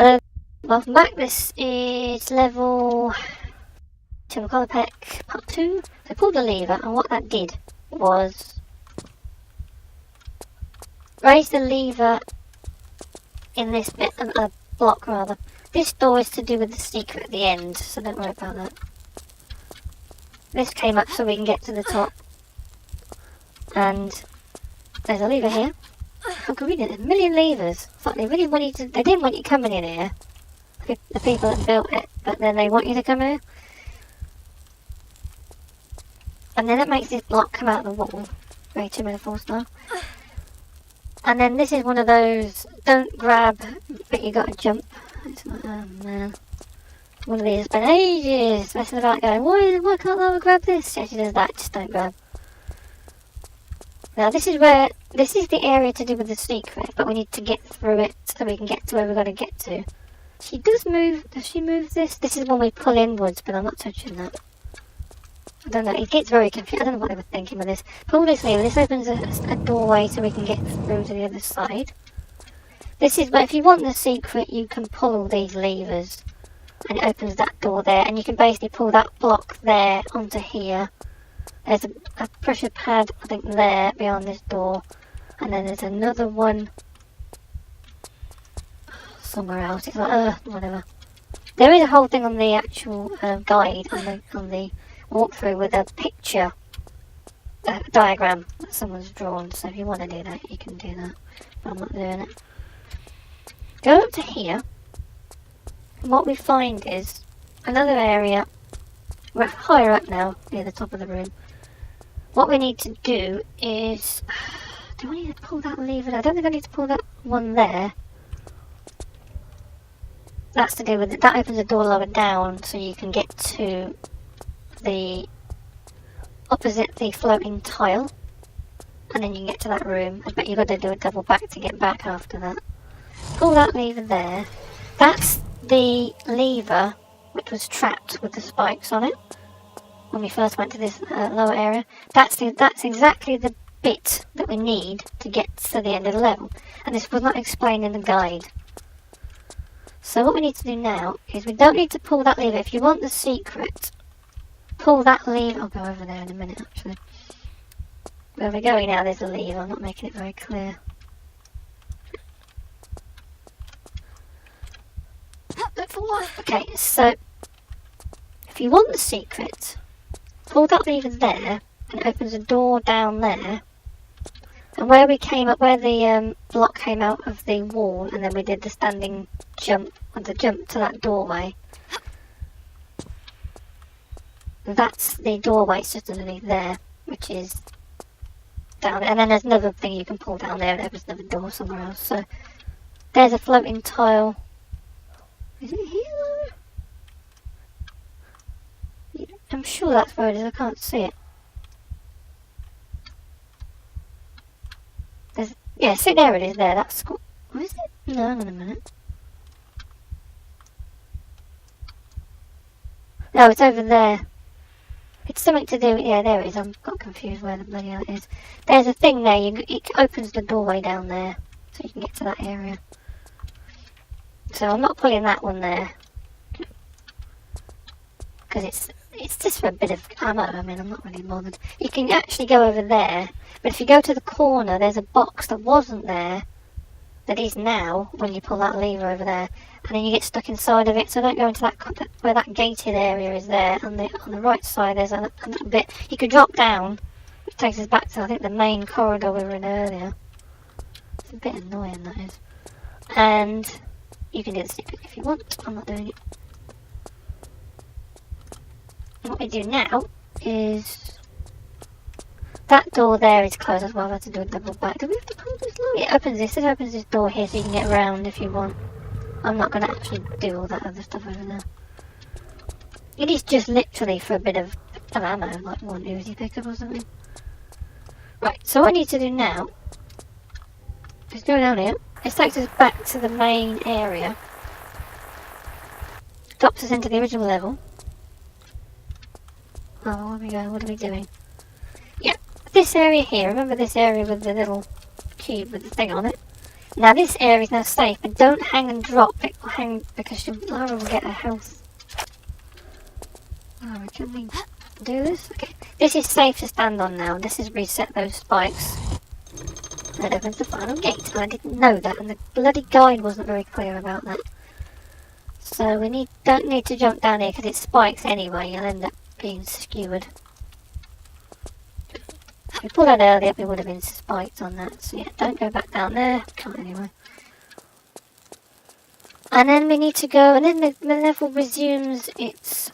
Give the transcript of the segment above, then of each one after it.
Hello, welcome back. This is level 2 of Qualopec part 2. So I pulled the lever, and what that did was raise the lever in this bit of a block rather. This door is to do with the secret at the end, so don't worry about that. This came up so we can get to the top. And there's a lever here. How can we do it? There's a million levers. It's like they really want you to, they didn't want you coming in here. The people that built it, but then they want you to come here. And then it makes this block come out of the wall. Very 2 minute 4 star. And then this is one of those, don't grab, but you gotta jump. It's like, oh man. One of these has been ages messing about going, why can't I grab this? She actually does that, just don't grab. Now this is the area to do with the secret, but we need to get through it so we can get to where we've got to get to. She does she move this? This is when we pull inwards, but I'm not touching that. I don't know, it gets very confusing. I don't know what they were thinking with this. Pull this lever, this opens a doorway so we can get through to the other side. This is where, if you want the secret, you can pull all these levers, and it opens that door there, and you can basically pull that block there onto here. There's a pressure pad, I think, there beyond this door, and then there's another one somewhere else. It's like, whatever. There is a whole thing on the actual guide, on the walkthrough, with a picture diagram that someone's drawn, so if you want to do that, you can do that, but I'm not doing it. Go up to here, and what we find is another area. We're higher up now, near the top of the room. What we need to do is, do I need to pull that lever? I don't think I need to pull that one there. That's to do with it. That opens the door lower down, so you can get to the opposite the floating tile, and then you can get to that room. I bet you've got to do a double back to get back after that. Pull that lever there. That's the lever which was trapped with the spikes on it when we first went to this lower area. That's exactly the bit that we need to get to the end of the level, and this was not explained in the guide. So what we need to do now is, we don't need to pull that lever. If you want the secret, pull that lever. I'll go over there in a minute actually. Where we're going now, there's a lever. I'm not making it very clear. Okay, so if you want the secret, pull that lever there, and it opens a door down there. And where we came up, where the block came out of the wall, and then we did the standing jump, and the jump to that doorway. That's the doorway, it's just underneath there, which is down there. And then there's another thing you can pull down there, and it opens another door somewhere else. So there's a floating tile. Is it here? I'm sure that's where it is, I can't see it. Yeah, see, there it is there, that's cool. Where is it? No, hang on a minute. No, it's over there. It's something to do, yeah, there it is, I've got confused where the bloody hell it is. There's a thing there, it opens the doorway down there, so you can get to that area. So I'm not pulling that one there, because it's just for a bit of ammo. I mean, I'm not really bothered. You can actually go over there, but if you go to the corner, there's a box that wasn't there, that is now, when you pull that lever over there, and then you get stuck inside of it. So don't go into that, where that gated area is there. On the right side, there's a little bit. You could drop down, which takes us back to, I think, the main corridor we were in earlier. It's a bit annoying, that is. And you can do the secret if you want. I'm not doing it. What we do now is, that door there is closed as well. I have to do a double back. Do we have to pull this door? It opens this. It opens this door here, so you can get around if you want. I'm not going to actually do all that other stuff over there. It is just literally for a bit of ammo, like one Uzi pickup or something. Right. So what I need to do now is go down here. It takes us back to the main area. Drops us into the original level. Oh, where we go? What are we doing? Yeah, this area here. Remember this area with the little cube with the thing on it? Now this area is now safe, but don't hang and drop. Hang because Lara will get her health. Alright, can we do this? Okay. This is safe to stand on now. This has reset those spikes. That opens the final gate, and I didn't know that, and the bloody guide wasn't very clear about that. So we don't need to jump down here because it's spikes anyway. You'll end up being skewered. If we pulled out earlier, we would have been spiked on that. So yeah, don't go back down there. Can't anyway. And then we need to go, and then the level resumes its.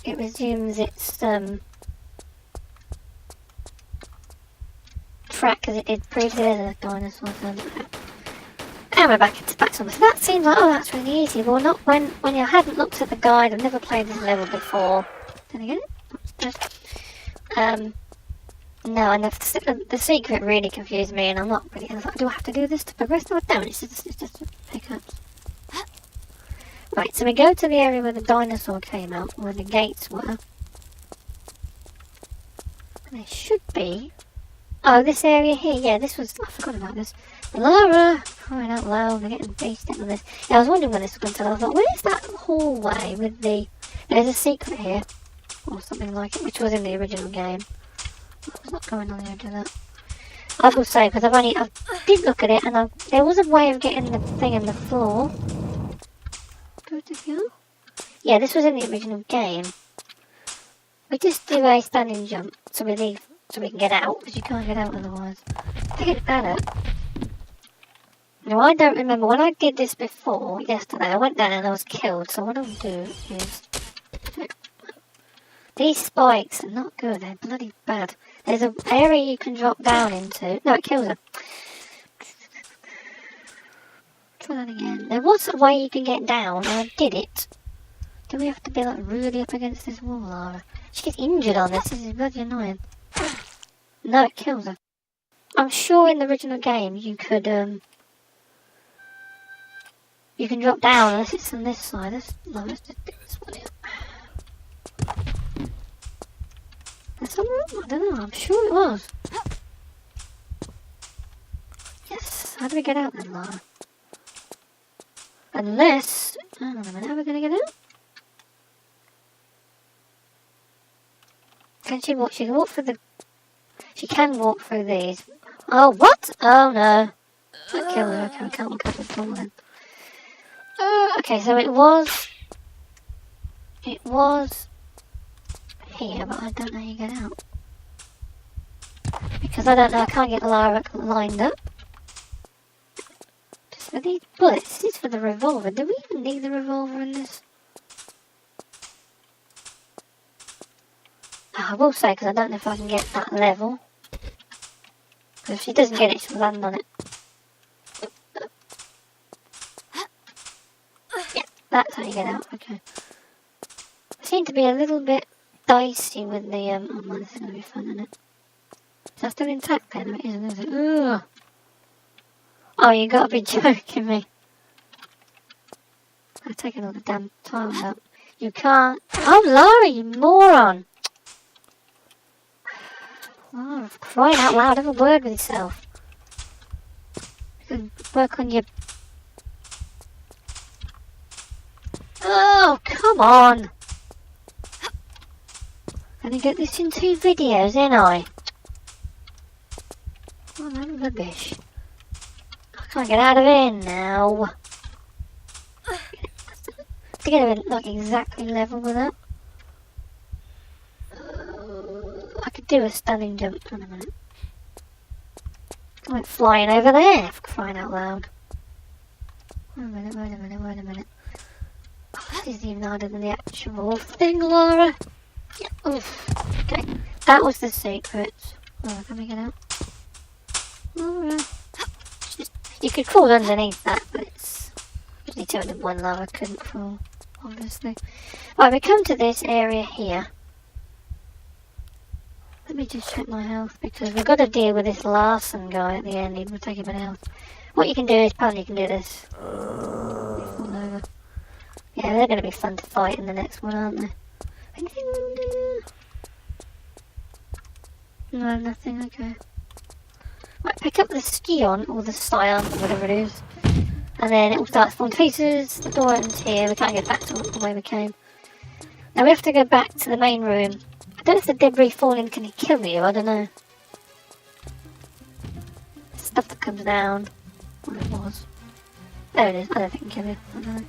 It resumes its track as it did previously. There's a dinosaur down there. And we're back to back. So that seems like, oh, that's really easy. Well, not when you hadn't looked at the guide. I've never played this level before. Then again, no, and the secret really confused me, and I'm not really. I was like, do I have to do this to progress? No, I don't. It's just pickups. Right, so we go to the area where the dinosaur came out, where the gates were. And there should be. Oh, this area here. Yeah, this was. I forgot about this. Lara! Crying out loud, we're getting based into this. Yeah, I was wondering when this was going to. I was like, where's that hallway with the. There's a secret here. Or something like it, which was in the original game. What's not going on here, do that? I will say, because I did look at it, and there was a way of getting the thing in the floor. Yeah, this was in the original game. We just do a standing jump, so we leave, so we can get out, because you can't get out otherwise. To get better. Now, I don't remember, when I did this before, yesterday, I went down and I was killed, so what I'll do is... These spikes are not good, they're bloody bad. There's an area you can drop down into. No, it kills her. Try that again. There was a way you can get down, and I did it. Do we have to be like really up against this wall, Lara? She gets injured on this is bloody annoying. No, it kills her. I'm sure in the original game you could, you can drop down unless it's on this side. Let's just do this one here. I don't know, I'm sure it was. Yes, how do we get out then, Lara? Unless... Hang on a minute, how are we going to get out? Can she walk? She can walk through the... She can walk through these. Oh, what? Oh, no. That killed her. Okay, we can't walk up the floor then. Okay, so it was... here, but I don't know how you get out. Because I don't know, I can't get Lara lined up. Just for these bullets, this is for the revolver. Do we even need the revolver in this? Oh, I will say, because I don't know if I can get that level. Because if she doesn't get it, she'll land on it. Yeah, that's how you get out, okay. I seem to be a little bit dicey with the, oh man, this is going to be fun, isn't it? Is that still intact then? No, it isn't, is it? Ugh. Oh, you gotta be joking me. I've taken all the damn time out. You can't. Oh, Lara, you moron! Lara, crying out loud, have a word with yourself. You can work on your... Oh, come on! Gonna get this in 2 videos, ain't I? Oh, that rubbish. I can't get out of here now. To get it like exactly level with that. I could do a stunning jump in a minute. I went flying over there, for crying out loud. Wait a minute. Oh, that isn't even harder than the actual thing, Lara. Yeah, oof. Okay, that was the secret. Oh, can we get out? Alright. You could crawl underneath that, but it's usually 201 Lara couldn't crawl, obviously. Right, we come to this area here. Let me just check my health, because we've got to deal with this Larson guy at the end. He will take a bit of health. What you can do is, apparently you can do this. Fall over. Yeah, they're going to be fun to fight in the next one, aren't they? No, nothing, okay. Right, pick up the Skion, or the Scion, or whatever it is. And then it will start falling to pieces. The door ends here. We can't get back to the way we came. Now we have to go back to the main room. I don't know if the debris falling can kill you, I don't know. Stuff that comes down. What it was. There it is, I don't think it can kill you. I don't know.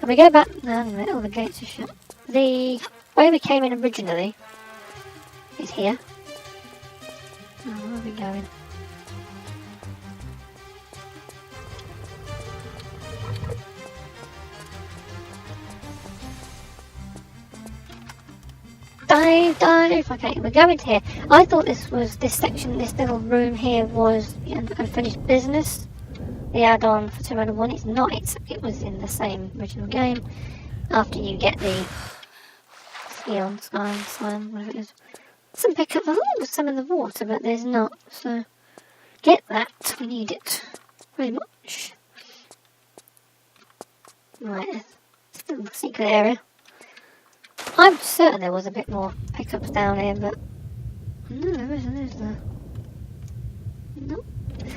And we go back. No, all the gates are shut. The way we came in originally is here. Oh, where are we going? Dive. Okay, we're going here. I thought this section, this little room here was unfinished business. The add-on for TR1. It's not. It was in the same original game. After you get the Scion, whatever it is. Some pickup. I thought there was some in the water, but there's not. So get that. We need it very much. Right. Still the secret area. I'm certain there was a bit more pickups down here, but no, there isn't, is there? Nope.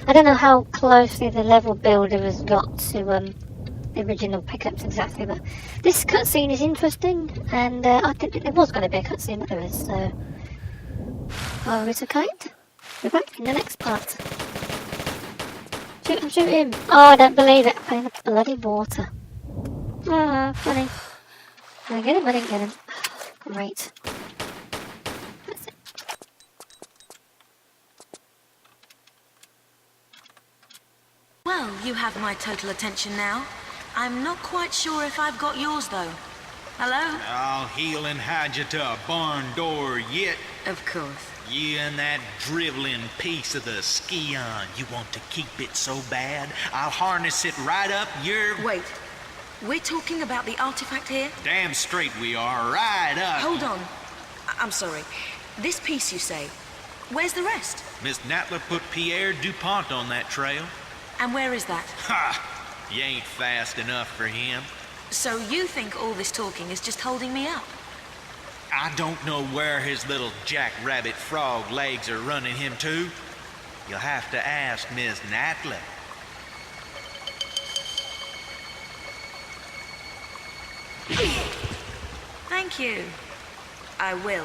I don't know how closely the level builder has got to the original pickups exactly, but this cutscene is interesting, and I didn't think there was going to be a cutscene, but there is, so oh, it's okay. We're back in the next part. Shoot him! Oh, I don't believe it. I'm in the bloody water. Ah, funny. Did I get him? I didn't get him. Great. That's it. Well, you have my total attention now. I'm not quite sure if I've got yours, though. Hello? I'll heel and hide you to a barn door yet. Of course. You and that driveling piece of the Skion. You want to keep it so bad? I'll harness it right up your... Wait. We're talking about the artifact here? Damn straight we are. Right up. Hold on. I'm sorry. This piece, you say. Where's the rest? Miss Natla put Pierre DuPont on that trail. And where is that? Ha! You ain't fast enough for him. So you think all this talking is just holding me up? I don't know where his little jackrabbit frog legs are running him to. You'll have to ask Miss Natla. Thank you. I will.